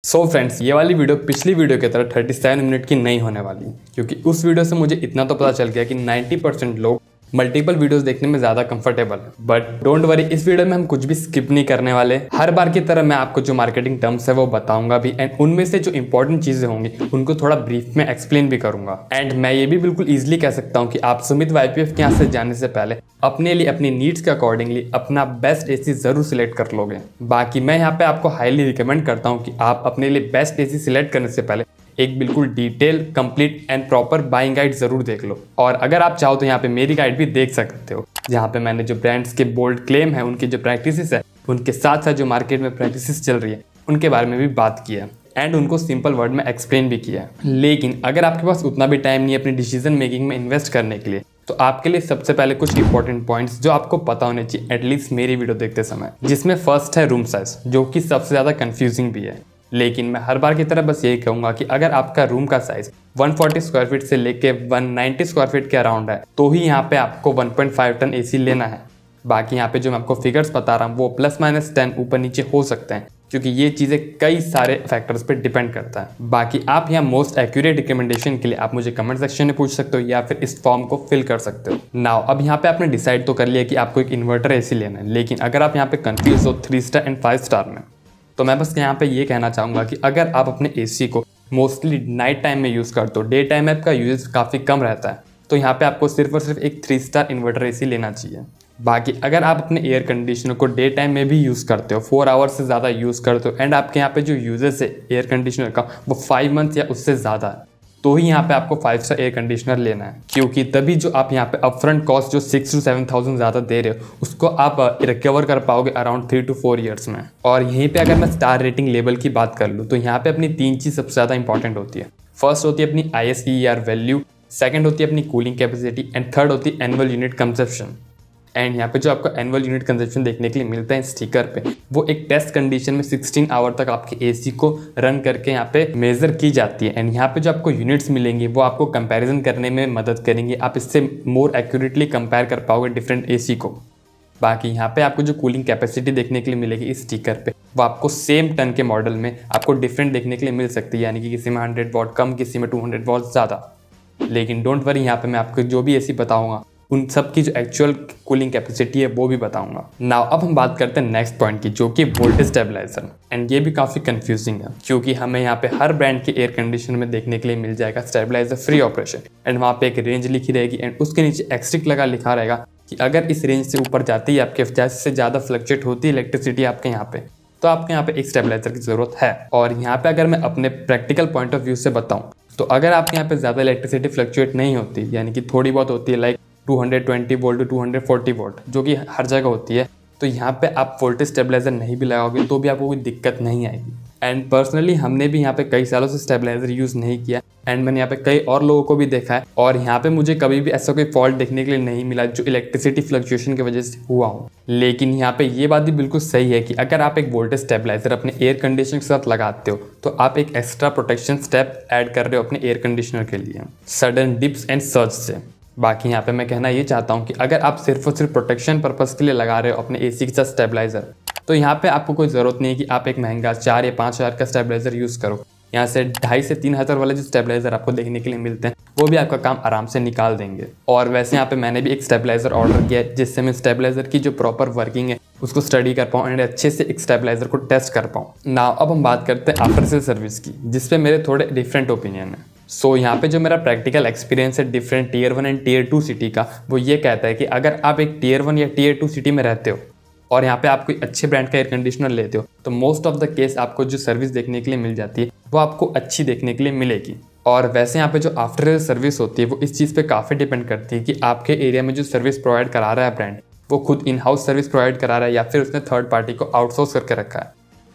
So friends, ये वाली video पिछली वीडियो की तरह 37 मिनट की नहीं होने वाली, क्योंकि उस वीडियो से मुझे इतना तो पता चल गया कि 90% लोग मल्टीपल वीडियोस देखने में ज़्यादा कंफर्टेबल है। बट डोंट वरी, इस वीडियो में हम कुछ भी स्किप नहीं करने वाले। हर बार की तरह मैं आपको जो मार्केटिंग टर्म्स है वो बताऊंगा भी, एंड उनमें से जो इंपॉर्टेंट चीज़ें होंगी उनको थोड़ा ब्रीफ में एक्सप्लेन भी करूंगा। एंड मैं ये भी बिल्कुल ईजिली कह सकता हूँ कि आप सुमित YPF के यहाँ से जाने से पहले अपने लिए अपनी नीड्स के अकॉर्डिंगली अपना बेस्ट AC जरूर सिलेक्ट कर लोगे। बाकी मैं यहाँ पे आपको हाईली रिकमेंड करता हूँ कि आप अपने लिए बेस्ट AC सिलेक्ट करने से पहले एक बिल्कुल detail, complete and proper buying guide जरूर देख लो। और अगर आप चाहो तो यहाँ पे मेरी गाइड भी देख सकते हो, जहाँ पे मैंने जो ब्रांड्स के बोल्ड क्लेम है, उनकी जो प्रैक्टिसेस है, उनके साथ साथ जो मार्केट में प्रैक्टिसेस चल रही है उनके बारे में भी बात किया है एंड उनको सिंपल वर्ड में एक्सप्लेन भी किया है। लेकिन अगर आपके पास उतना भी टाइम नहीं है अपनी डिसीजन मेकिंग में इन्वेस्ट करने के लिए, तो आपके लिए सबसे पहले कुछ इंपॉर्टेंट पॉइंट्स जो आपको पता होने चाहिए एटलीस्ट मेरी वीडियो देखते समय, जिसमें फर्स्ट है रूम साइज, जो कि सबसे ज़्यादा कन्फ्यूजिंग भी है। लेकिन मैं हर बार की तरह बस यही कहूंगा कि अगर आपका रूम का साइज 140 स्क्वायर फीट से लेके 190 स्क्वायर फीट के अराउंड है तो ही यहाँ पे आपको 1.5 टन AC लेना है। बाकी यहाँ पे जो मैं आपको फिगर्स बता रहा हूँ वो ±10 ऊपर नीचे हो सकते हैं, क्योंकि ये चीज़ें कई सारे फैक्टर्स पे डिपेंड करता है। बाकी आप यहाँ मोस्ट एक्यूरेट रिकमेंडेशन के लिए आप मुझे कमेंट सेक्शन में पूछ सकते हो या फिर इस फॉर्म को फिल कर सकते हो। नाउ अब यहाँ पे आपने डिसाइड तो कर लिया कि आपको एक इन्वर्टर AC लेना है, लेकिन अगर आप यहाँ पे कंफ्यूज हो 3 स्टार एंड 5 स्टार में, तो मैं बस यहाँ पे ये कहना चाहूँगा कि अगर आप अपने AC को मोस्टली नाइट टाइम में यूज़ करते हो, डे टाइम में आपका यूजेस काफ़ी कम रहता है, तो यहाँ पे आपको सिर्फ और सिर्फ एक 3 स्टार इन्वर्टर AC लेना चाहिए। बाकी अगर आप अपने एयर कंडीशनर को डे टाइम में भी यूज़ करते हो, 4 आवर्स से ज़्यादा यूज़ करते हो, एंड आपके यहाँ पे जो यूजेस है एयर कंडीशनर का वो 5 मंथ्स या उससे ज़्यादा है, तो ही यहाँ पे आपको 5 स्टार एयर कंडीशनर लेना है, क्योंकि तभी जो आप यहाँ पे अपफ्रंट कॉस्ट जो 6 to 7,000 ज़्यादा दे रहे हो उसको आप रिकवर कर पाओगे अराउंड 3 to 4 ईयर्स में। और यहीं पे अगर मैं स्टार रेटिंग लेवल की बात कर लूँ तो यहाँ पे अपनी 3 चीज़ सबसे ज़्यादा इंपॉर्टेंट होती है। फर्स्ट होती है अपनी ISER वैल्यू, सेकेंड होती है अपनी कूलिंग कैपेसिटी, एंड थर्ड होती है एनुअल यूनिट कंजप्शन। एंड यहाँ पे जो आपको एनुअल यूनिट कंजप्शन देखने के लिए मिलता है स्टिकर पे, वो एक टेस्ट कंडीशन में 16 आवर तक आपके AC को रन करके यहाँ पे मेजर की जाती है। एंड यहाँ पे जो आपको यूनिट्स मिलेंगे वो आपको कंपैरिजन करने में मदद करेंगे, आप इससे मोर एक्यूरेटली कंपेयर कर पाओगे डिफरेंट AC को। बाकी यहाँ पे आपको जो कूलिंग कैपेसिटी देखने के लिए मिलेगी इस स्टिकर पे, वो आपको सेम टन के मॉडल में आपको डिफरेंट देखने के लिए मिल सकती है, यानी कि किसी में 100 वॉट कम, किसी में 200 वॉट ज़्यादा। लेकिन डोंट वरी, यहाँ पे मैं आपको जो भी AC बताऊँगा उन सब की जो एक्चुअल कूलिंग कैपेसिटी है वो भी बताऊंगा। नाउ अब हम बात करते हैं नेक्स्ट पॉइंट की, जो कि वोल्टेज स्टेबलाइजर। एंड ये भी काफ़ी कंफ्यूजिंग है, क्योंकि हमें यहाँ पे हर ब्रांड के एयर कंडीशनर में देखने के लिए मिल जाएगा स्टेबलाइजर फ्री ऑपरेशन, एंड वहाँ पे एक रेंज लिखी रहेगी एंड उसके नीचे एक्स्ट्रिक लगा लिखा रहेगा कि अगर इस रेंज से ऊपर जाती है आपके से ज़्यादा फ्लक्चुएट होती है इलेक्ट्रिसिटी आपके यहाँ पे, तो आपके यहाँ पे एक स्टेबलाइजर की ज़रूरत है। और यहाँ पे अगर मैं अपने प्रैक्टिकल पॉइंट ऑफ व्यू से बताऊँ तो अगर आपके यहाँ पे ज़्यादा इलेक्ट्रिसिटी फ्लक्चुएट नहीं होती, यानी कि थोड़ी बहुत होती है, लाइक 220 वोल्ट टू 240 वोल्ट, जो कि हर जगह होती है, तो यहाँ पे आप वोल्टेज स्टेबलाइजर नहीं भी लगाओगे तो भी आपको कोई दिक्कत नहीं आएगी। एंड पर्सनली हमने भी यहाँ पे कई सालों से स्टेबलाइजर यूज़ नहीं किया, एंड मैंने यहाँ पे कई और लोगों को भी देखा है, और यहाँ पे मुझे कभी भी ऐसा कोई फॉल्ट देखने के लिए नहीं मिला जो इलेक्ट्रिसिटी फ्लक्चुएशन की वजह से हुआ हो। लेकिन यहाँ पे ये बात भी बिल्कुल सही है कि अगर आप एक वोल्टेज स्टेबलाइजर अपने एयर कंडीशनर के साथ लगाते हो तो आप एक एक्स्ट्रा प्रोटेक्शन स्टेप ऐड कर रहे हो अपने एयर कंडीशनर के लिए सडन डिप्स एंड सर्ज से। बाकी यहाँ पे मैं कहना ये चाहता हूँ कि अगर आप सिर्फ और सिर्फ प्रोटेक्शन पर्पस के लिए लगा रहे हो अपने AC के साथ स्टेबलाइजर, तो यहाँ पे आपको कोई ज़रूरत नहीं है कि आप एक महंगा 4 या 5 हज़ार का स्टेबलाइजर यूज़ करो। यहाँ से 2.5 से 3 हज़ार वाले जो स्टेबलाइजर आपको देखने के लिए मिलते हैं वो भी आपका काम आराम से निकाल देंगे। और वैसे यहाँ पे मैंने भी एक स्टेबलाइजर ऑर्डर किया है, जिससे मैं स्टेबलाइजर की जो प्रॉपर वर्किंग है उसको स्टडी कर पाऊँ एंड अच्छे से एक स्टेबलाइजर को टेस्ट कर पाऊँ। नाउ अब हम बात करते हैं आफ्टर सेल सर्विस की, जिसपे मेरे थोड़े डिफरेंट ओपिनियन है। सो यहाँ पे जो मेरा प्रैक्टिकल एक्सपीरियंस है different Tier 1 and Tier 2 city का, वो ये कहता है कि अगर आप एक Tier 1 या Tier 2 सिटी में रहते हो और यहाँ पे आप कोई अच्छे ब्रांड का एयर कंडीशनर लेते हो, तो मोस्ट ऑफ द केस आपको जो सर्विस देखने के लिए मिल जाती है वो आपको अच्छी देखने के लिए मिलेगी। और वैसे यहाँ पे जो आफ्टर सेल सर्विस होती है वो इस चीज़ पे काफ़ी डिपेंड करती है कि आपके एरिया में जो सर्विस प्रोवाइड करा रहा है ब्रांड, वो खुद इन हाउस सर्विस प्रोवाइड करा रहा है या फिर उसने थर्ड पार्टी को आउटसोर्स करके रखा है।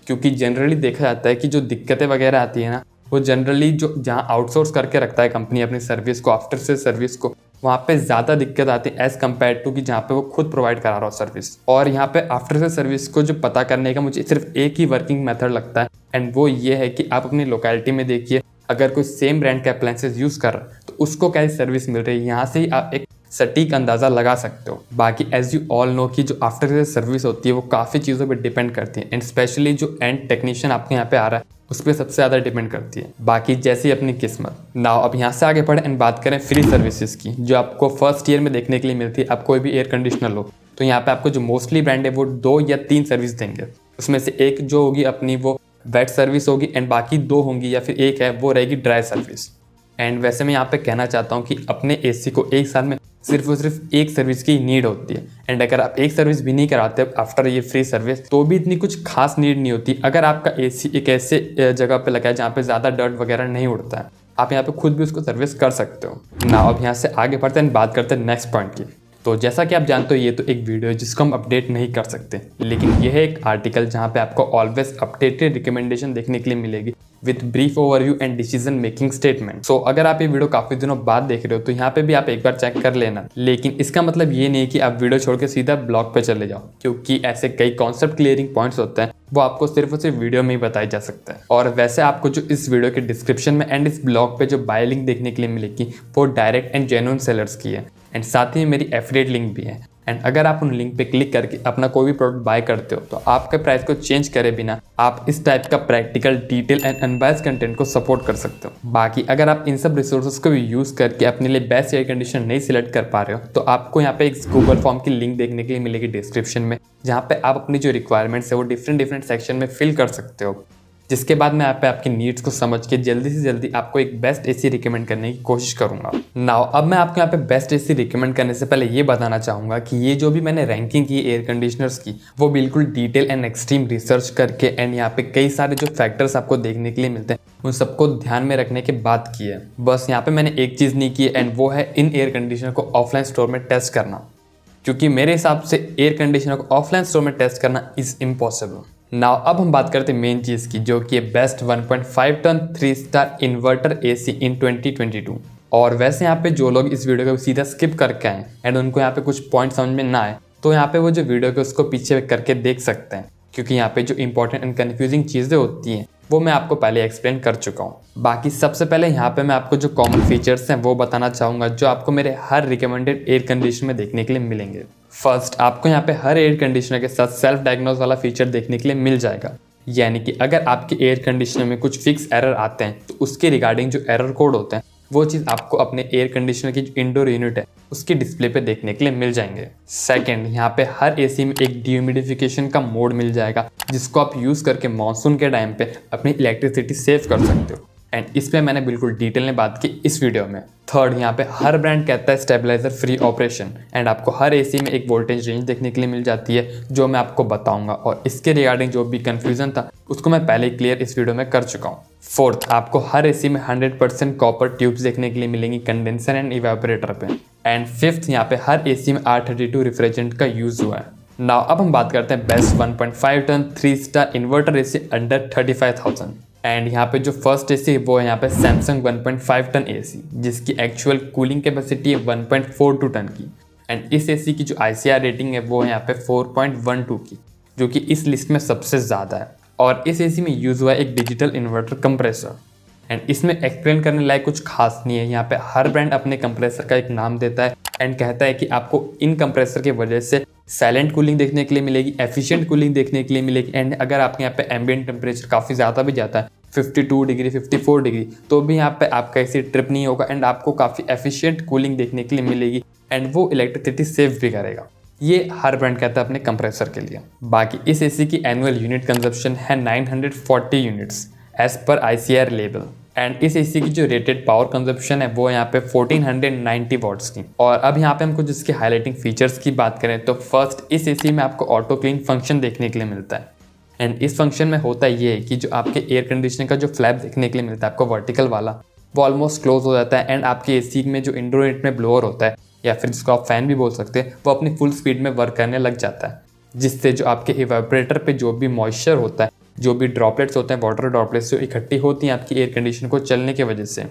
क्योंकि जनरली देखा जाता है कि जो दिक्कतें वगैरह आती है ना, वो जनरली जो जहाँ आउटसोर्स करके रखता है कंपनी अपनी सर्विस को, आफ्टर सेल सर्विस को, वहाँ पे ज़्यादा दिक्कत आती है एज़ कम्पेयर टू कि जहाँ पे वो खुद प्रोवाइड करा रहा हो सर्विस। और यहाँ पे आफ्टर सेल सर्विस को जो पता करने का मुझे सिर्फ एक ही वर्किंग मेथड लगता है, एंड वो ये है कि आप अपनी लोकेलिटी में देखिए, अगर कोई सेम ब्रांड के अप्लायंसेस यूज़ कर रहा है तो उसको क्या सर्विस मिल रही है, यहाँ से ही आप एक सटीक अंदाज़ा लगा सकते हो। बाकी एज यू ऑल नो कि जो आफ्टर सेल सर्विस होती है वो काफ़ी चीज़ों पे डिपेंड करती है, एंड स्पेशली जो एंड टेक्नीशियन आपके यहाँ पे आ रहा है उस पर सबसे ज़्यादा डिपेंड करती है। बाकी जैसी अपनी किस्मत। नाउ अब यहाँ से आगे बढ़े एंड बात करें फ्री सर्विसेज की, जो आपको फर्स्ट ईयर में देखने के लिए मिलती है। आप कोई भी एयर कंडीशनर लो तो यहाँ पे आपको जो मोस्टली ब्रांड है वो 2 या 3 सर्विस देंगे। उसमें से एक जो होगी अपनी वो वेट सर्विस होगी, एंड बाकी 2 होंगी या फिर एक है वो रहेगी ड्राई सर्विस। एंड वैसे मैं यहाँ पे कहना चाहता हूँ कि अपने एसी को एक साल में सिर्फ और सिर्फ एक सर्विस की नीड होती है, एंड अगर आप एक सर्विस भी नहीं कराते आफ्टर ये फ्री सर्विस तो भी इतनी कुछ खास नीड नहीं होती। अगर आपका एसी एक ऐसे जगह पे लगा है जहाँ पे ज़्यादा डर्ट वगैरह नहीं उड़ता है, आप यहाँ पे खुद भी उसको सर्विस कर सकते हो ना। अब यहाँ से आगे बढ़ते हैं, बात करते हैं नेक्स्ट पॉइंट की। तो जैसा कि आप जानते हो ये तो एक वीडियो है जिसको हम अपडेट नहीं कर सकते, लेकिन यह है एक आर्टिकल जहाँ पे आपको ऑलवेज अपडेटेड रिकमेंडेशन देखने के लिए मिलेगी with brief overview and decision making statement. So अगर आप ये वीडियो काफी दिनों बाद देख रहे हो तो यहाँ पे भी आप एक बार चेक कर लेना, लेकिन इसका मतलब ये नहीं कि आप वीडियो छोड़ के सीधा ब्लॉग पे चले जाओ, क्योंकि ऐसे कई कॉन्सेप्ट क्लियरिंग पॉइंट्स होते हैं वो आपको सिर्फ और सिर्फ वीडियो में ही बताया जा सकता है। और वैसे आपको जो इस वीडियो के डिस्क्रिप्शन में एंड इस ब्लॉग पे जो बाय लिंक देखने के लिए मिलेगी वो डायरेक्ट एंड जेन्युइन सेलर्स की है, एंड साथ ही मेरी एफिलिएट लिंक भी है। एंड अगर आप उन लिंक पे क्लिक करके अपना कोई भी प्रोडक्ट बाय करते हो तो आपके प्राइस को चेंज करे बिना आप इस टाइप का practical, detail and unbiased content को सपोर्ट कर सकते हो। बाकी अगर आप इन सब रिसोर्सेज को भी यूज़ करके अपने लिए बेस्ट एयर कंडीशनर नहीं सिलेक्ट कर पा रहे हो तो आपको यहाँ पे एक गूगल फॉर्म की लिंक देखने के लिए मिलेगी डिस्क्रिप्शन में, जहाँ पे आप अपनी जो रिक्वायरमेंट्स है वो डिफरेंट सेक्शन में फिल कर सकते हो, जिसके बाद मैं यहाँ पे आपकी नीड्स को समझ के जल्दी से जल्दी आपको एक बेस्ट एसी रिकमेंड करने की कोशिश करूंगा। नाउ अब मैं आपको यहाँ पे बेस्ट एसी रिकमेंड करने से पहले ये बताना चाहूंगा कि ये जो भी मैंने रैंकिंग की एयर कंडीशनर्स की वो बिल्कुल डिटेल एंड एक्सट्रीम रिसर्च करके एंड यहाँ पे कई सारे जो फैक्टर्स आपको देखने के लिए मिलते हैं उन सबको ध्यान में रखने के बाद की है। बस यहाँ पे मैंने एक चीज़ नहीं की है, एंड वो है इन एयर कंडीशनर को ऑफलाइन स्टोर में टेस्ट करना, क्योंकि मेरे हिसाब से एयर कंडीशनर को ऑफलाइन स्टोर में टेस्ट करना इज इम्पॉसिबल। नाउ अब हम बात करते हैं मेन चीज़ की, जो कि है best 1.5 ton 3 star inverter AC in 2022। और वैसे यहाँ पे जो लोग इस वीडियो को सीधा स्किप करके आए एंड उनको यहाँ पे कुछ पॉइंट समझ में ना आए तो यहाँ पे वो जो वीडियो है उसको पीछे करके देख सकते हैं, क्योंकि यहाँ पे जो इंपॉर्टेंट एंड कन्फ्यूजिंग चीज़ें होती हैं वो मैं आपको पहले एक्सप्लेन कर चुका हूँ। बाकी सबसे पहले यहाँ पे मैं आपको जो कॉमन फीचर्स हैं वो बताना चाहूँगा जो आपको मेरे हर रिकमेंडेड एयर कंडीशनर में देखने के लिए मिलेंगे। फर्स्ट, आपको यहाँ पे हर एयर कंडीशनर के साथ सेल्फ डायग्नोज वाला फीचर देखने के लिए मिल जाएगा, यानी कि अगर आपके एयर कंडीशनर में कुछ फिक्स एरर आते हैं तो उसके रिगार्डिंग जो एरर कोड होते हैं वो चीज़ आपको अपने एयर कंडीशनर की जो इंडोर यूनिट है उसकी डिस्प्ले पे देखने के लिए मिल जाएंगे। सेकंड, यहाँ पे हर एसी में एक डिह्यूमिडिफिकेशन का मोड मिल जाएगा जिसको आप यूज़ करके मानसून के टाइम पे अपनी इलेक्ट्रिसिटी सेव कर सकते हो, एंड इस पे मैंने बिल्कुल डिटेल में बात की इस वीडियो में। थर्ड, यहाँ पे हर ब्रांड कहता है स्टेबलाइजर फ्री ऑपरेशन, एंड आपको हर एसी में एक वोल्टेज रेंज देखने के लिए मिल जाती है जो मैं आपको बताऊंगा, और इसके रिगार्डिंग जो भी कंफ्यूजन था उसको मैं पहले क्लियर इस वीडियो में कर चुका हूँ। फोर्थ, आपको हर एसी में 100% कॉपर ट्यूब्स देखने के लिए मिलेंगी कंडेंसर एंड इवेपोरेटर पे। एंड फिफ्थ, यहाँ पे हर एसी में R32 रेफ्रिजरेंट का यूज हुआ है। नाउ अब हम बात करते हैं best 1.5 ton 3 star inverter AC under 35,000। And यहाँ पे जो फर्स्ट एसी है वो है यहाँ पे सैमसंग 1.5 टन एसी, जिसकी एक्चुअल कूलिंग कैपेसिटी है 1.42 टन की, एंड इस एसी की जो ICR रेटिंग है वो है यहाँ पे 4.12 की, जो कि इस लिस्ट में सबसे ज़्यादा है। और इस एसी में यूज़ हुआ है एक डिजिटल इन्वर्टर कंप्रेसर, एंड इसमें एक्सप्लेन करने लायक कुछ खास नहीं है। यहाँ पे हर ब्रांड अपने कंप्रेसर का एक नाम देता है एंड कहता है कि आपको इन कंप्रेसर की वजह से साइलेंट कूलिंग देखने के लिए मिलेगी, एफिशिएंट कूलिंग देखने के लिए मिलेगी, एंड अगर आपके यहाँ पे एम्बिएंट टेम्परेचर काफ़ी ज़्यादा भी जाता है 52 डिग्री 54 डिग्री तो भी यहाँ पे आपका ऐसी ट्रिप नहीं होगा, एंड आपको काफ़ी एफिशिएंट कूलिंग देखने के लिए मिलेगी, एंड वो इलेक्ट्रिसिटी सेव भी करेगा। ये हर ब्रांड कहता है अपने कंप्रेसर के लिए। बाकी इस एसी की एनुअल यूनिट कंजप्शन है 940 units as per ICR level, and इस एसी की जो रेटेड पावर कंजप्शन है वो यहाँ पे 1490 वॉट्स की। और अब यहाँ पे हम कुछ इसके हाईलाइटिंग फीचर्स की बात करें तो फर्स्ट, इस एसी में आपको ऑटो क्लीन फंक्शन देखने के लिए मिलता है, एंड इस फंक्शन में होता ये है कि जो आपके एयर कंडीशनर का जो फ्लैप देखने के लिए मिलता है आपको वर्टिकल वाला, वो ऑलमोस्ट क्लोज हो जाता है, एंड आपके एसी में जो इंडोर यूनिट में ब्लोअर होता है या फिर जिसको आप फैन भी बोल सकते हैं वो अपनी फुल स्पीड में वर्क करने लग जाता है, जिससे जो आपके इवेपोरेटर पे जो भी मॉइस्चर होता है, जो भी ड्रॉपलेट्स होते हैं, वाटर ड्रॉपलेट्स जो इकट्ठी होती हैं आपकी एयर कंडीशन को चलने की वजह से,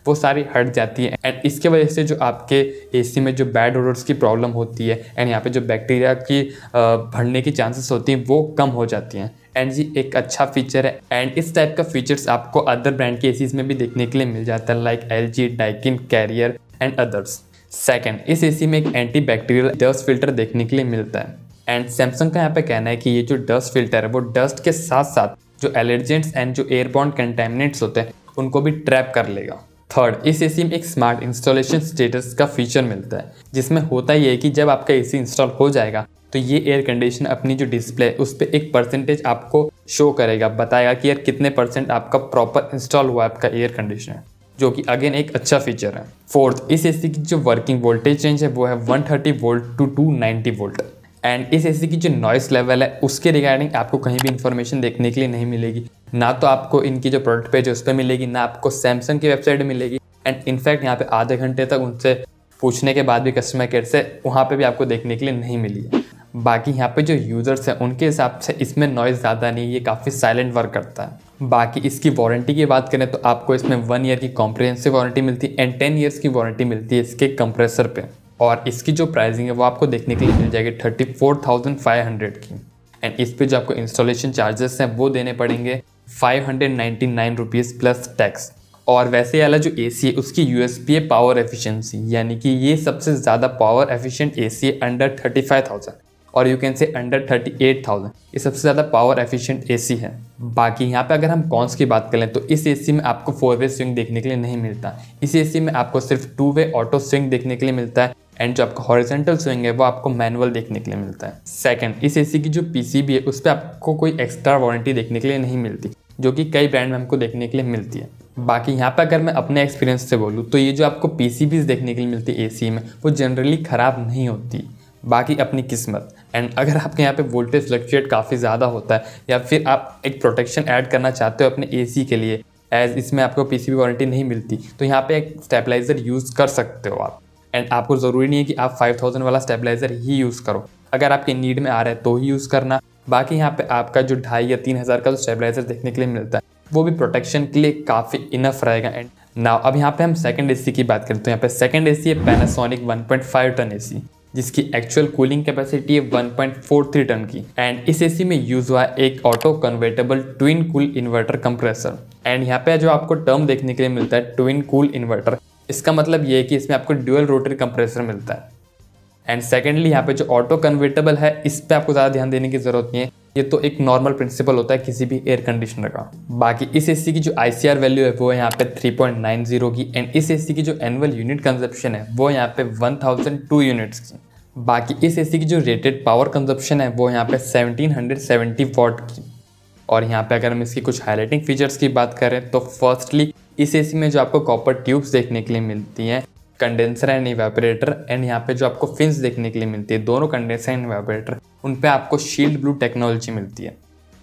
वो सारी हट जाती है, एंड इसके वजह से जो आपके एसी में जो बैड ओडर्स की प्रॉब्लम होती है एंड यहाँ पे जो बैक्टीरिया की बढ़ने की चांसेस होती हैं वो कम हो जाती हैं, एंड जी एक अच्छा फीचर है। एंड इस टाइप का फीचर्स आपको अदर ब्रांड के एसीज में भी देखने के लिए मिल जाता है, like LG, Daikin, carrier and others. Second, इस एसी में एक एंटी बैक्टीरियल डस्ट फिल्टर देखने के लिए मिलता है। एंड सैमसंग का यहाँ पे कहना है कि ये जो डस्ट फिल्टर है वो डस्ट के साथ साथ जो एलर्जेंट्स एंड जो एयरबॉर्न कंटेमिनेंट्स होते हैं उनको भी ट्रैप कर लेगा। थर्ड, इस एसी में एक स्मार्ट इंस्टॉलेशन स्टेटस का फीचर मिलता है, जिसमें होता ही है कि जब आपका एसी इंस्टॉल हो जाएगा तो ये एयर कंडीशन अपनी जो डिस्प्ले है उस पर एक परसेंटेज आपको शो करेगा, बताएगा कि यार कितने % आपका प्रॉपर इंस्टॉल हुआ है आपका एयर कंडीशनर, जो कि अगेन एक अच्छा फीचर है। फोर्थ, इस एसी की जो वर्किंग वोल्टेज रेंज है वो है 130 वोल्ट टू 290 वोल्ट। एंड इस एसी की जो नॉइस लेवल है उसके रिगार्डिंग आपको कहीं भी इंफॉर्मेशन देखने के लिए नहीं मिलेगी, ना तो आपको इनकी जो प्रोडक्ट पेज है उस पर मिलेगी, ना आपको सैमसंग की वेबसाइट मिलेगी। एंड इनफैक्ट यहाँ पे आधे घंटे तक उनसे पूछने के बाद भी कस्टमर केयर से वहाँ पे भी आपको देखने के लिए नहीं मिली है। बाकी यहाँ पे जो यूज़र्स हैं उनके हिसाब से इसमें नॉइज़ ज़्यादा नहीं, ये काफ़ी साइलेंट वर्क करता है। बाकी इसकी वारंटी की बात करें तो आपको इसमें 1 ईयर की कॉम्प्रिहेंसिव वारंटी मिलती है एंड 10 ईयर्स की वारंटी मिलती है इसके कंप्रेसर पे। और इसकी जो प्राइसिंग है वो आपको देखने के लिए मिल जाएगी 34,500 की। एंड इस पे जो आपको इंस्टॉलेशन चार्जेस हैं वो देने पड़ेंगे 599 रुपीज़ प्लस टैक्स। और वैसे वाला जो एसी है उसकी यूएसपी है पावर एफिशिएंसी, यानी कि ये सबसे ज़्यादा पावर एफिशिएंट एसी है अंडर 35,000 और यू कैन से अंडर 38,000, ये सबसे ज़्यादा पावर एफिशिएंट एसी है। बाकी यहाँ पे अगर हम कॉन्स की बात करें तो इस एसी में आपको 4 वे स्विंग देखने के लिए नहीं मिलता, इस एसी में आपको सिर्फ 2 वे ऑटो स्विंग देखने के लिए मिलता है। एंड जो आपका हॉरिजॉन्टल स्विंग है वो आपको मैनुअल देखने के लिए मिलता है। सेकंड, इस एसी की जो पीसीबी है उस पर आपको कोई एक्स्ट्रा वारंटी देखने के लिए नहीं मिलती, जो कि कई ब्रांड में हमको देखने के लिए मिलती है। बाकी यहाँ पे अगर मैं अपने एक्सपीरियंस से बोलूँ तो ये जो आपको पीसीबीज देखने के लिए मिलती है एसी में वो जनरली ख़राब नहीं होती, बाकी अपनी किस्मत। एंड अगर आपके यहाँ पे वोल्टेज फ्लक्चुएट काफ़ी ज़्यादा होता है या फिर आप एक प्रोटेक्शन ऐड करना चाहते हो अपने एसी के लिए, एज इसमें आपको पीसीबी वारंटी नहीं मिलती, तो यहाँ पे एक स्टेबलाइज़र यूज़ कर सकते हो आप। एंड आपको ज़रूरी नहीं है कि आप 5000 वाला स्टेबलाइज़र ही यूज़ करो, अगर आपके नीड में आ रहा है तो ही यूज़ करना। बाकी यहाँ पे आपका जो 2,500 या 3,000 का जो स्टेबलाइज़र देखने के लिए मिलता है वो भी प्रोटेक्शन के लिए काफ़ी इनफ रहेगा। एंड नाउ अब यहाँ पे हम सेकंड एसी की बात करते हैं। यहाँ पे सेकंड एसी है पैनासोनिक 1.5 टन एसी, जिसकी एक्चुअल कूलिंग कैपेसिटी है 1.43 टन की। एंड इस एसी में यूज़ हुआ एक auto convertible twin cool inverter compressor. And यहाँ पे जो आपको टर्म देखने के लिए मिलता है ट्विन कूल इन्वर्टर, इसका मतलब ये है कि इसमें आपको ड्यूअल रोटरी कंप्रेसर मिलता है। एंड सेकेंडली यहाँ पे जो ऑटो कन्वर्टेबल है इस पर आपको ज़्यादा ध्यान देने की ज़रूरत नहीं है, ये तो एक नॉर्मल प्रिंसिपल होता है किसी भी एयर कंडीशनर का। बाकी इस एसी की जो ICR वैल्यू है वो है यहाँ पे 3.90 की। एंड इस एसी की जो एनुअल यूनिट कंजप्शन है वो यहाँ पे 1002 यूनिट्स की। बाकी इस एसी की जो रेटेड पावर कंजप्शन है वो यहाँ पे 1770 वॉट की। और यहाँ पे अगर हम इसकी कुछ हाईलाइटिंग फीचर्स की बात करें तो फर्स्टली इस एसी में जो आपको कॉपर ट्यूब्स देखने के लिए मिलती हैं, कंडेंसर एंड इवेपोरेटर, एंड यहाँ पे जो आपको फिन्स देखने के लिए मिलती है, दोनों कंडेंसर एंड इवेपोरेटर, उन पे आपको शील्ड ब्लू टेक्नोलॉजी मिलती है,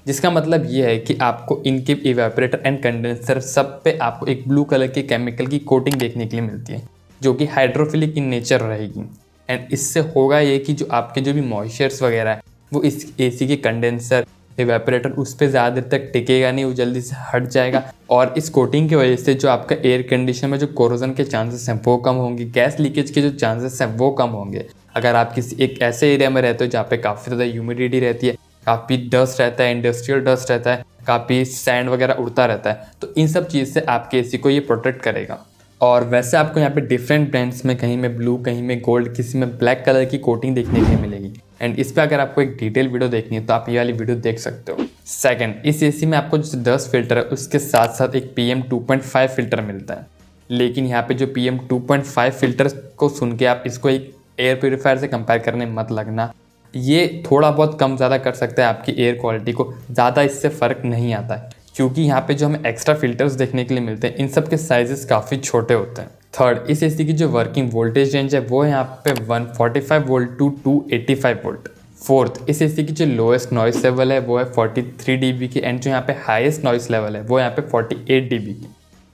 जिसका मतलब ये है कि आपको इनके इवेपोरेटर एंड कंडेंसर सब पे आपको एक ब्लू कलर की केमिकल की कोटिंग देखने के लिए मिलती है, जो कि हाइड्रोफिलिक इन नेचर रहेगी। एंड इससे होगा ये कि जो आपके जो भी मॉइस्चर्स वगैरह है वो इस एसी के कंडेंसर इवेपोरेटर उस पर ज़्यादा देर तक टिकेगा नहीं, वो जल्दी से हट जाएगा। और इस कोटिंग की वजह से जो आपका एयर कंडीशनर में जो कोरोजन के चांसेस हैं वो कम होंगे, गैस लीकेज के जो चांसेस हैं वो कम होंगे। अगर आप किसी एक ऐसे एरिया में रहते हो जहाँ पे काफ़ी ज़्यादा ह्यूमिडिटी रहती है, काफ़ी डस्ट रहता है, इंडस्ट्रियल डस्ट रहता है, काफ़ी सैंड वगैरह उड़ता रहता है, तो इन सब चीज़ से आपके एसी को ये प्रोटेक्ट करेगा। और वैसे आपको यहाँ पे डिफरेंट ब्रांड्स में कहीं में ब्लू, कहीं में गोल्ड, किसी में ब्लैक कलर की कोटिंग देखने के लिए मिलेगी। एंड इस पर अगर आपको एक डिटेल वीडियो देखनी है तो आप ये वाली वीडियो देख सकते हो। सेकंड, इस एसी में आपको जो डस्ट फिल्टर है उसके साथ साथ एक PM 2.5 फिल्टर मिलता है। लेकिन यहाँ पे जो PM 2.5 फिल्टर को सुन के आप इसको एक एयर प्योरीफायर से कंपेयर करने मत लगना, ये थोड़ा बहुत कम ज़्यादा कर सकता है आपकी एयर क्वालिटी को, ज़्यादा इससे फ़र्क नहीं आता है, क्योंकि यहाँ पे जो हमें एक्स्ट्रा फिल्टर्स देखने के लिए मिलते हैं इन सब के साइजेस काफ़ी छोटे होते हैं। थर्ड, इस एसी की जो वर्किंग वोल्टेज रेंज है वो है यहाँ पे 145 वोल्ट टू 285 वोल्ट। फोर्थ, इस एसी की जो लोएस्ट नॉइस लेवल है वो है 43 dB की। एंड जो यहाँ पे हाईएस्ट नॉइस लेवल है वो यहाँ पे 48 dB की,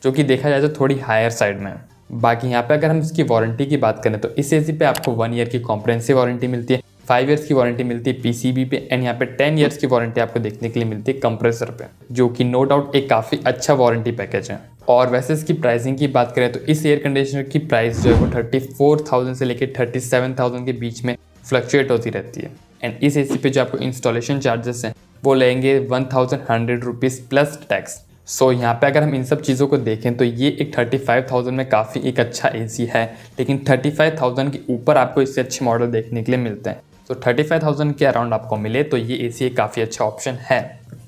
जो कि देखा जाए तो थोड़ी हायर साइड में है। बाकी यहाँ पे अगर हम इसकी वारंटी की बात करें तो इस एसी पे आपको 1 ईयर की कॉम्प्रिहेंसिव वारंटी मिलती है, 5 ईयर्स की वारंटी मिलती है पीसीबी पे, एंड यहाँ पे 10 ईयर्स की वारंटी आपको देखने के लिए मिलती है कंप्रेसर पे, जो कि नो डाउट एक काफ़ी अच्छा वारंटी पैकेज है। और वैसे इसकी प्राइसिंग की बात करें तो इस एयर कंडीशनर की प्राइस जो है वो 34,000 से लेकर 37,000 के बीच में फ्लक्चुएट होती रहती है। एंड इस एसी पे जो आपको इंस्टॉलेशन चार्जेस हैं वो लेंगे 1,100 रुपीज़ प्लस टैक्स। सो यहाँ पे अगर हम इन सब चीज़ों को देखें तो ये एक 35,000 में काफ़ी एक अच्छा एसी है, लेकिन 35,000 के ऊपर आपको इससे अच्छे मॉडल देखने के लिए मिलते हैं। तो 35,000 के अराउंड आपको मिले तो ये एसी एक काफ़ी अच्छा ऑप्शन है।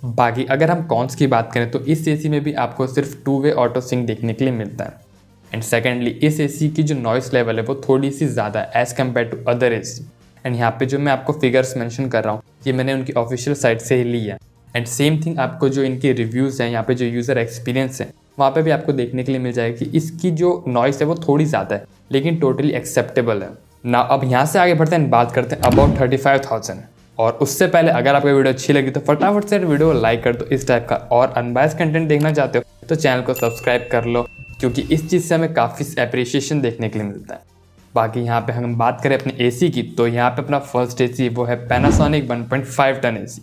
बाकी अगर हम कॉन्स की बात करें तो इस एसी में भी आपको सिर्फ 2 वे ऑटो सिंक देखने के लिए मिलता है। एंड सेकेंडली इस एसी की जो नॉइस लेवल है वो थोड़ी सी ज़्यादा है as compare to other AC. And यहाँ पे जो मैं आपको फिगर्स मेंशन कर रहा हूँ ये मैंने उनकी ऑफिशियल साइट से ही ली है। एंड सेम थिंग आपको जो इनके रिव्यूज़ हैं, यहाँ पे जो यूज़र एक्सपीरियंस है वहाँ पे भी आपको देखने के लिए मिल जाएगा कि इसकी जो नॉइस है वो थोड़ी ज़्यादा है लेकिन टोटली एक्सेप्टेबल है ना। अब यहाँ से आगे बढ़ते हैं, बात करते हैं अबाउट 35,000। और उससे पहले अगर आपको वीडियो अच्छी लगी तो फटाफट से वीडियो को लाइक कर दो। इस टाइप का और अनबायस कंटेंट देखना चाहते हो तो चैनल को सब्सक्राइब कर लो, क्योंकि इस चीज़ से हमें काफ़ी एप्रिसिएशन देखने के लिए मिलता है। बाकी यहाँ पे हम बात करें अपने एसी की तो यहाँ पे अपना फर्स्ट एसी वो है पैनासोनिक 1.5 टन एसी।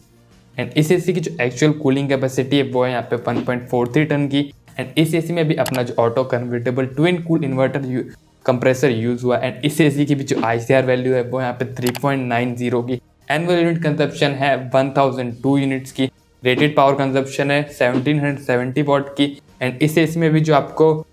एंड इस एसी की जो एक्चुअल कूलिंग कैपेसिटी है वो है यहाँ पे 1.43 टन की। एंड इस एसी में भी अपना जो auto convertible twin cool inverter compressor use हुआ। एंड इस एसी की भी जो ICR वैल्यू है वो यहाँ पे 3.90 की। एनुअल यूनिट कंजप्शन है 1002 यूनिट्स की। रेटेड पावर कंजप्शन है 1770 वॉट की। एंड इस एसी में भी जो आपको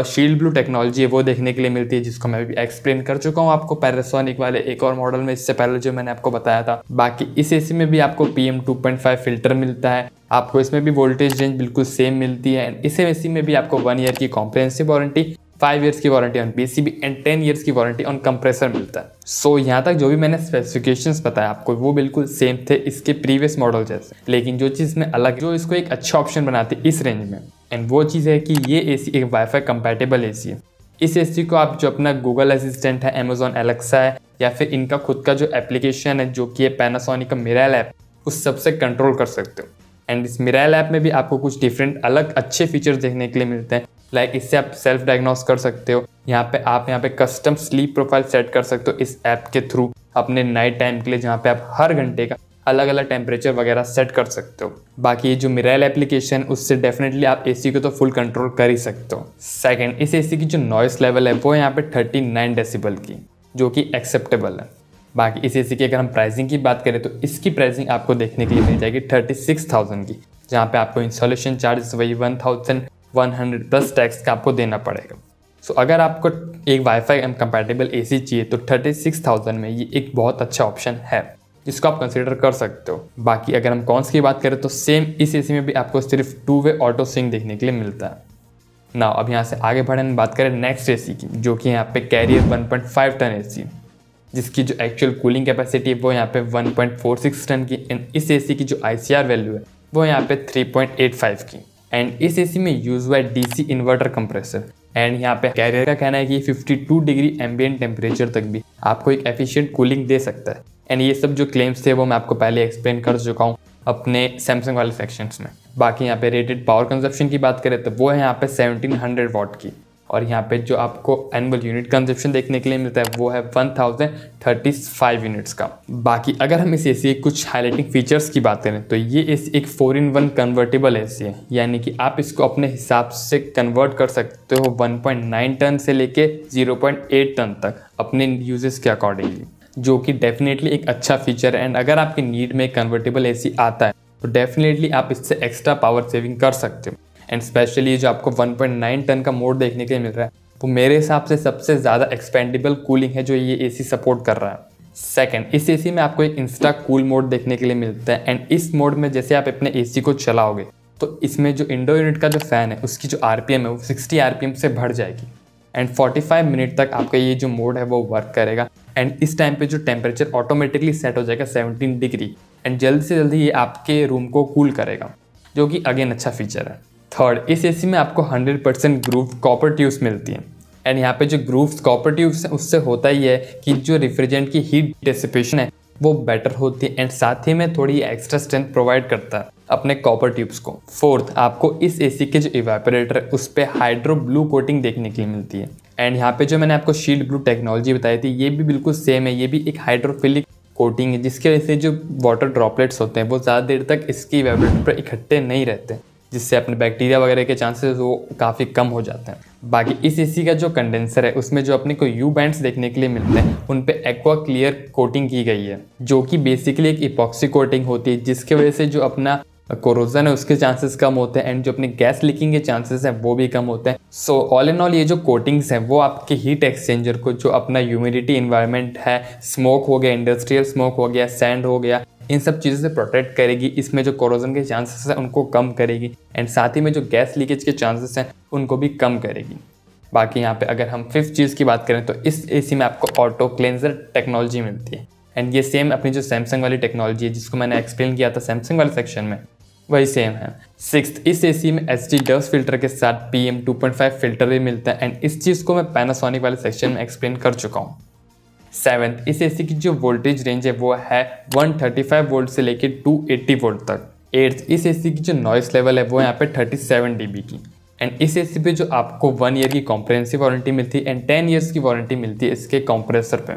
शील्ड ब्लू टेक्नोलॉजी है वो देखने के लिए मिलती है, जिसको मैं भी एक्सप्लेन कर चुका हूँ आपको पैनासोनिक वाले एक और मॉडल में इससे पहले जो मैंने आपको बताया था। बाकी इस एसी में भी आपको PM 2.5 फिल्टर मिलता है, आपको इसमें भी वोल्टेज रेंज बिल्कुल सेम मिलती है। एंड इस एसी में भी आपको 1 ईयर की कॉम्प्रिहेंसिव वारंटी, 5 इयर्स की warranty on PCB and 10 years की वारंटी ऑन कंप्रेसर मिलता है। सो यहाँ तक जो भी मैंने स्पेसिफिकेशंस बताया आपको वो बिल्कुल सेम थे इसके प्रीवियस मॉडल जैसे, लेकिन जो चीज़ में अलग जो इसको एक अच्छा ऑप्शन बनाती है इस रेंज में, एंड वो चीज़ है कि ये एसी एक वाईफाई कंपैटिबल एसी है। इस एसी को आप जो अपना गूगल असिस्टेंट है, अमेजॉन एलेक्सा है, या फिर इनका खुद का जो एप्लीकेशन है जो कि है पैनासोनिक का मिराइल ऐप, उस सबसे कंट्रोल कर सकते हो। एंड इस मिराइल ऐप में भी आपको कुछ डिफरेंट अलग अच्छे फीचर्स देखने के लिए मिलते हैं। लाइक इससे आप सेल्फ डायग्नोस कर सकते हो, यहाँ पे कस्टम स्लीप प्रोफाइल सेट कर सकते हो इस ऐप के थ्रू अपने नाइट टाइम के लिए, जहाँ पे आप हर घंटे का अलग अलग टेम्परेचर वगैरह सेट कर सकते हो। बाकी ये जो मिराइल एप्लीकेशन उससे डेफिनेटली आप एसी को तो फुल कंट्रोल कर ही सकते हो। सेकंड, इस एसी की जो नॉइस लेवल है वो यहाँ पे 39 डेसिबल की, जो कि एक्सेप्टेबल है। बाकी इस एसी की अगर हम प्राइसिंग की बात करें तो इसकी प्राइसिंग आपको देखने के लिए मिल जाएगी 36,000 की, जहाँ पे आपको इंस्टॉलेशन चार्जेस वही 1,100 प्लस टैक्स का आपको देना पड़ेगा। सो अगर आपको एक वाईफाई कंपैटिबल एसी चाहिए तो 36,000 में ये एक बहुत अच्छा ऑप्शन है जिसको आप कंसीडर कर सकते हो। बाकी अगर हम कॉन्स की बात करें तो सेम इस एसी में भी आपको सिर्फ 2 वे ऑटो सिंक देखने के लिए मिलता है ना। अब यहाँ से आगे बढ़े बात करें नेक्स्ट एसी की, जो कि यहाँ पे कैरियर 1.5 टन एसी, जिसकी जो एक्चुअल कूलिंग कैपेसिटी है वो यहाँ पे 1.46 टन की। एंड इस एसी की जो ICR वैल्यू है वो यहाँ पे 3.85 की। एंड इस एसी में यूज हुआ है DC इन्वर्टर कंप्रेसर। एंड यहाँ पे कैरियर का कहना है कि 52 डिग्री एम्बिएंट टेम्परेचर तक भी आपको एक एफिशिएंट कूलिंग दे सकता है। एंड ये सब जो क्लेम्स थे वो मैं आपको पहले एक्सप्लेन कर चुका हूँ अपने सैमसंग वाले सेक्शंस में। बाकी यहाँ पे रेटेड पावर कंजप्शन की बात करें तो वो है यहाँ पे 1700 वॉट की। और यहाँ पे जो आपको एनुअल यूनिट कंजप्शन देखने के लिए मिलता है वो है 1035 यूनिट्स का। बाकी अगर हम इस एसी के कुछ हाईलाइटिंग फीचर्स की बात करें तो ये एसी एक 4-in-1 कन्वर्टेबल एसी है, यानी कि आप इसको अपने हिसाब से कन्वर्ट कर सकते हो 1.9 टन से लेके 0.8 टन तक अपने यूजेस के अकॉर्डिंगली, जो कि डेफिनेटली एक अच्छा फीचर है। एंड अगर आपकी नीड में कन्वर्टेबल एसी आता है तो डेफिनेटली आप इससे एक्स्ट्रा पावर सेविंग कर सकते हो। एंड स्पेशली जो आपको 1.9 टन का मोड देखने के लिए मिल रहा है वो मेरे हिसाब से सबसे ज़्यादा एक्सपेंडेबल कूलिंग है जो ये एसी सपोर्ट कर रहा है। सेकंड, इस एसी में आपको एक इंस्टा कूल मोड देखने के लिए मिलता है। एंड इस मोड में जैसे आप अपने एसी को चलाओगे तो इसमें जो इंडोर यूनिट का जो फ़ैन है उसकी जो RPM है वो 60 RPM से बढ़ जाएगी। एंड 45 मिनट तक आपका ये जो मोड है वो वर्क करेगा। एंड इस टाइम पे जो टेम्परेचर ऑटोमेटिकली सेट हो जाएगा 17 डिग्री। एंड जल्दी से जल्दी ये आपके रूम को कूल करेगा, जो कि अगेन अच्छा फीचर है। थर्ड, इस एसी में आपको 100% ग्रूव कॉपर ट्यूब्स मिलती हैं। एंड यहाँ पे जो ग्रूव्स कॉपर ट्यूब्स हैं उससे होता ही है कि जो रेफ्रिजरेंट की हीट डिसिपेशन है वो बेटर होती है। एंड साथ ही में थोड़ी एक्स्ट्रा स्ट्रेंथ प्रोवाइड करता है अपने कॉपर ट्यूब्स को। फोर्थ, आपको इस एसी के जो इवेपोरेटर है उस पर हाइड्रो ब्लू कोटिंग देखने के लिए मिलती है। एंड यहाँ पे जो मैंने आपको शील्ड ब्लू टेक्नोलॉजी बताई थी ये भी बिल्कुल सेम है। ये भी एक हाइड्रोफिलिक कोटिंग है जिसकी वजह से जो वाटर ड्रॉपलेट्स होते हैं वो ज़्यादा देर तक इसकी इवेपोरेटर पर इकट्ठे नहीं रहते, जिससे अपने बैक्टीरिया वगैरह के चांसेस वो काफ़ी कम हो जाते हैं। बाकी इस एसी का जो कंडेंसर है उसमें जो अपने को यू बैंड्स देखने के लिए मिलते हैं उन पे एक्वा क्लियर कोटिंग की गई है, जो कि बेसिकली एक इपॉक्सी कोटिंग होती है, जिसके वजह से जो अपना कोरोजन है उसके चांसेस कम होते हैं एंड जो अपने गैस लीकिंग के चांसेस हैं वो भी कम होते हैं। सो ऑल इन ऑल ये जो कोटिंग्स हैं वो आपके हीट एक्सचेंजर को, जो अपना ह्यूमिडिटी इन्वायरमेंट है, स्मोक हो गया, इंडस्ट्रियल स्मोक हो गया, सैंड हो गया, इन सब चीज़ों से प्रोटेक्ट करेगी। इसमें जो कोरोजन के चांसेस हैं उनको कम करेगी एंड साथ ही में जो गैस लीकेज के चांसेस हैं उनको भी कम करेगी। बाकी यहाँ पे अगर हम फिफ्थ चीज़ की बात करें तो इस एसी में आपको ऑटो क्लेंजर टेक्नोलॉजी मिलती है एंड ये सेम अपनी जो सैमसंग वाली टेक्नोलॉजी है जिसको मैंने एक्सप्लेन किया था सैमसंग वाले सेक्शन में, वही सेम है। सिक्स्थ, इस एसी में HD डस्ट फिल्टर के साथ PM 2.5 फिल्टर भी मिलता है एंड इस चीज़ को मैं पैनासोनिक वाले सेक्शन में एक्सप्लेन कर चुका हूँ। सेवन्थ, इस एसी की जो वोल्टेज रेंज है वो है 135 वोल्ट से लेके 280 वोल्ट तक। एट्थ, इस एसी की जो नॉइस लेवल है वो यहाँ पे 37 dB की एंड इस एसी पे जो आपको 1 ईयर की कॉम्प्रिहेंसिव वारंटी मिलती है एंड 10 ईयर्स की वारंटी मिलती है इसके कंप्रेसर पे।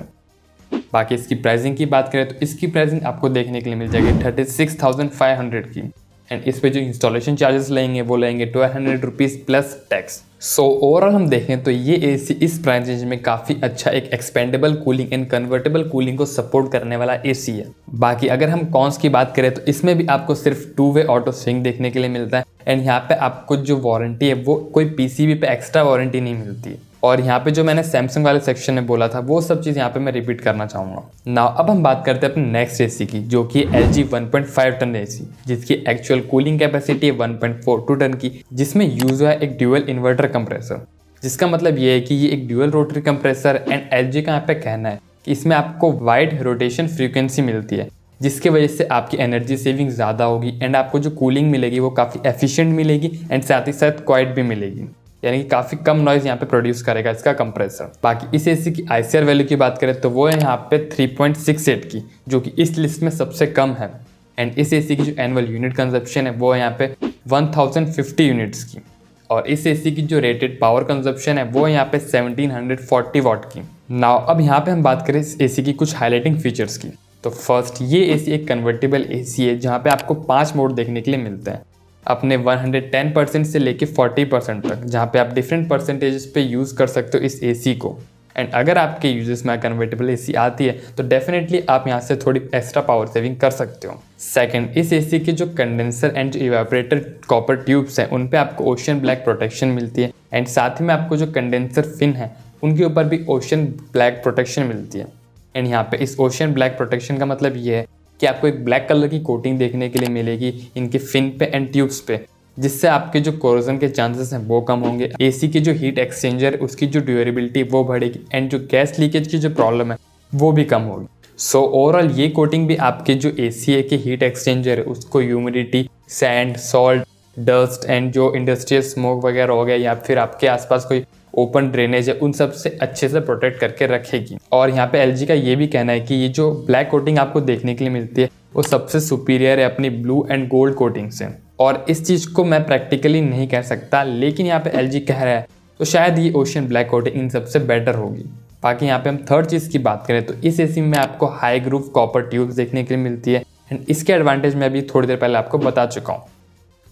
बाकी इसकी प्राइसिंग की बात करें तो इसकी प्राइसिंग आपको देखने के लिए मिल जाएगी 36,500 की एंड इस पे जो इंस्टॉलेशन चार्जेस लेंगे वो लेंगे 1200 rupees plus tax. So overall हम देखें तो ये एसी इस प्राइस रेंज में काफ़ी अच्छा एक expandable cooling and convertible cooling को सपोर्ट करने वाला एसी है। बाकी अगर हम कॉन्स की बात करें तो इसमें भी आपको सिर्फ 2-वे ऑटो स्विंग देखने के लिए मिलता है एंड यहाँ पे आपको जो वारंटी है वो कोई PCB पे एक्स्ट्रा वारंटी नहीं मिलती। और यहाँ पे जो मैंने सैमसंग वाले सेक्शन में बोला था वो सब चीज़ यहाँ पे मैं रिपीट करना चाहूँगा। नाउ अब हम बात करते हैं अपने नेक्स्ट एसी की, जो कि LG 1.5 टन एसी, जिसकी एक्चुअल कूलिंग कैपेसिटी है 1.42 टन की, जिसमें यूज हुआ है एक ड्यूअल इन्वर्टर कंप्रेसर। जिसका मतलब ये है कि ये एक dual rotary compressor and LG का यहाँ पे कहना है कि इसमें आपको वाइड रोटेशन फ्रीक्वेंसी मिलती है, जिसकी वजह से आपकी एनर्जी सेविंग ज़्यादा होगी एंड आपको जो कूलिंग मिलेगी वो काफ़ी एफिशिएंट मिलेगी एंड साथ ही साथ क्वाइट भी मिलेगी, यानी कि काफ़ी कम नॉइज यहाँ पे प्रोड्यूस करेगा इसका कंप्रेसर। बाकी इस एसी की ICR वैल्यू की बात करें तो वो है यहाँ पे 3.68 की, जो कि इस लिस्ट में सबसे कम है एंड इस एसी की जो एनुअल यूनिट कंजप्शन है वो है यहाँ पे 1050 यूनिट्स की और इस एसी की जो रेटेड पावर कंजप्शन है वो है यहाँ पे 1740 वाट की। नाउ अब यहाँ पे हम बात करें इस एसी की कुछ हाईलाइटिंग फीचर्स की। तो फर्स्ट, ये एसी एक कन्वर्टेबल एसी है जहाँ पे आपको 5 मोड देखने के लिए मिलते हैं, अपने 110% से लेके 40% तक, जहाँ पे आप डिफरेंट परसेंटेजेस पे यूज़ कर सकते हो इस एसी को। एंड अगर आपके यूजेस में कन्वर्टेबल एसी आती है तो डेफिनेटली आप यहाँ से थोड़ी एक्स्ट्रा पावर सेविंग कर सकते हो। सेकंड, इस एसी के जो कंडेंसर एंड जो इवेपोरेटर कॉपर ट्यूब्स हैं उन पे आपको ओशन ब्लैक प्रोटेक्शन मिलती है एंड साथ ही में आपको जो कंडेंसर फिन है उनके ऊपर भी ओशन ब्लैक प्रोटेक्शन मिलती है। एंड यहाँ पे इस ओशन ब्लैक प्रोटेक्शन का मतलब ये है कि आपको एक ब्लैक कलर की कोटिंग देखने के लिए मिलेगी इनके फिन पे एंड ट्यूब्स पे, जिससे आपके जो कोरोजन के चांसेस हैं वो कम होंगे। एसी की जो हीट एक्सचेंजर है उसकी जो ड्यूरेबिलिटी वो बढ़ेगी एंड जो गैस लीकेज की जो प्रॉब्लम है वो भी कम होगी। सो ओवरऑल ये कोटिंग भी आपके जो एसी है के हीट एक्सचेंजर है उसको humidity, sand, salt, dust and जो इंडस्ट्रियल स्मोक वगैरह हो गया या फिर आपके आसपास कोई ओपन ड्रेनेज है उन सब से अच्छे से प्रोटेक्ट करके रखेगी। और यहाँ पे LG का ये भी कहना है कि ये जो ब्लैक कोटिंग आपको देखने के लिए मिलती है वो सबसे सुपीरियर है अपनी ब्लू एंड गोल्ड कोटिंग से। और इस चीज़ को मैं प्रैक्टिकली नहीं कह सकता, लेकिन यहाँ पे LG कह रहा है तो शायद ये ओशन ब्लैक कोटिंग इन सबसे बेटर होगी। बाकी यहाँ पे हम थर्ड चीज़ की बात करें तो इस एसी में आपको हाई ग्रूव कॉपर ट्यूब्स देखने के लिए मिलती है एंड इसके एडवांटेज मैं अभी थोड़ी देर पहले आपको बता चुका हूँ।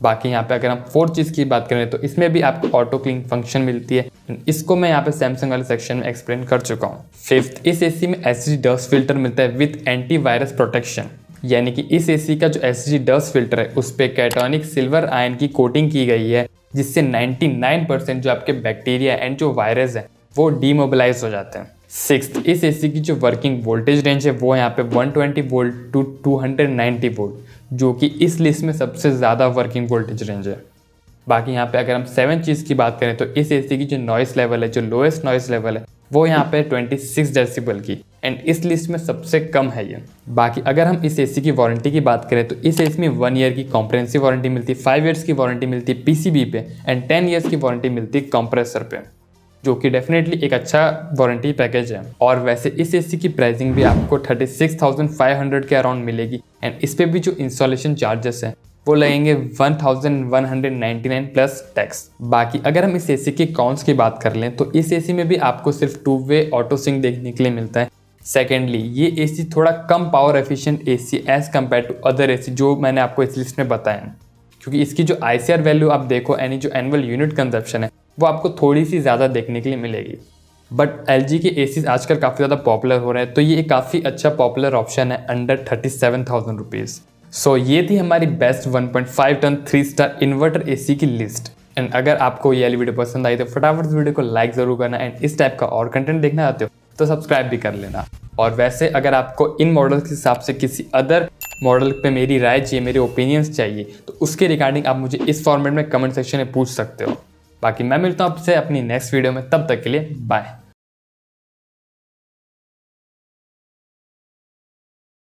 बाकी यहाँ पे अगर हम फोर्थ चीज़ की बात करें तो इसमें भी आपको ऑटो क्लीन फंक्शन मिलती है, इसको मैं यहाँ पे सैमसंग वाले सेक्शन में एक्सप्लेन कर चुका हूँ। फिफ्थ, इस एसी में HD डस्ट फिल्टर मिलता है विद एंटीवायरस प्रोटेक्शन, यानी कि इस एसी का जो HD डस्ट फिल्टर है उस पर कैटोनिक सिल्वर आयन की कोटिंग की गई है, जिससे 99% जो आपके बैक्टीरिया एंड जो वायरस है वो डीमोबिलाइज हो जाते हैं। सिक्स्थ, इस एसी की जो वर्किंग वोल्टेज रेंज है वो यहाँ पे 120 वोल्ट टू 290 वोल्ट, जो कि इस लिस्ट में सबसे ज़्यादा वर्किंग वोल्टेज रेंज है। बाकी यहाँ पे अगर हम सेवन चीज़ की बात करें तो इस एसी की जो नॉइस लेवल है, जो लोएस्ट नॉइस लेवल है वो यहाँ पे 26 डेसिबल की एंड इस लिस्ट में सबसे कम है ये। बाकी अगर हम इस एसी की वारंटी की बात करें तो इस एसी में 1 ईयर की कॉम्प्रिहेंसिव वारंटी मिलती है, 5 ईयर्स की वारंटी मिलती है PCB पे एंड 10 ईयर्स की वारंटी मिलती है कंप्रेसर पे, जो कि डेफिनेटली एक अच्छा वारंटी पैकेज है। और वैसे इस एसी की प्राइसिंग भी आपको 36,500 के अराउंड मिलेगी एंड इस पे भी जो इंस्टॉलेशन चार्जेस हैं वो लगेंगे 1,199 प्लस टैक्स। बाकी अगर हम इस एसी के कॉन्स की बात कर लें तो इस एसी में भी आपको सिर्फ 2-वे ऑटो सिंक देखने के लिए मिलता है। सेकेंडली, ये एसी थोड़ा कम power efficient AC as compare to other AC जो मैंने आपको इस लिस्ट में बताया, क्योंकि इसकी जो ICR वैल्यू आप देखो यानी जो एनुअल यूनिट कंजप्शन है वो आपको थोड़ी सी ज़्यादा देखने के लिए मिलेगी। बट LG के एसीज आजकल काफ़ी ज़्यादा पॉपुलर हो रहे हैं, तो ये काफ़ी अच्छा पॉपुलर ऑप्शन है अंडर 37,000 रुपीज़। सो ये थी हमारी best 1.5 ton 3 star inverter AC की लिस्ट। एंड अगर आपको ये वाली वीडियो पसंद आई तो फटाफट इस वीडियो को लाइक जरूर करना। एंड इस टाइप का और कंटेंट देखना चाहते हो तो सब्सक्राइब भी कर लेना। और वैसे अगर आपको इन मॉडल के हिसाब से किसी अदर मॉडल पे मेरी राय चाहिए, मेरे ओपिनियंस चाहिए, तो उसके रिगार्डिंग आप मुझे इस फॉर्मेट में कमेंट सेक्शन में पूछ सकते हो। बाकी मैं मिलता हूँ आपसे अपनी नेक्स्ट वीडियो में, तब तक के लिए बाय।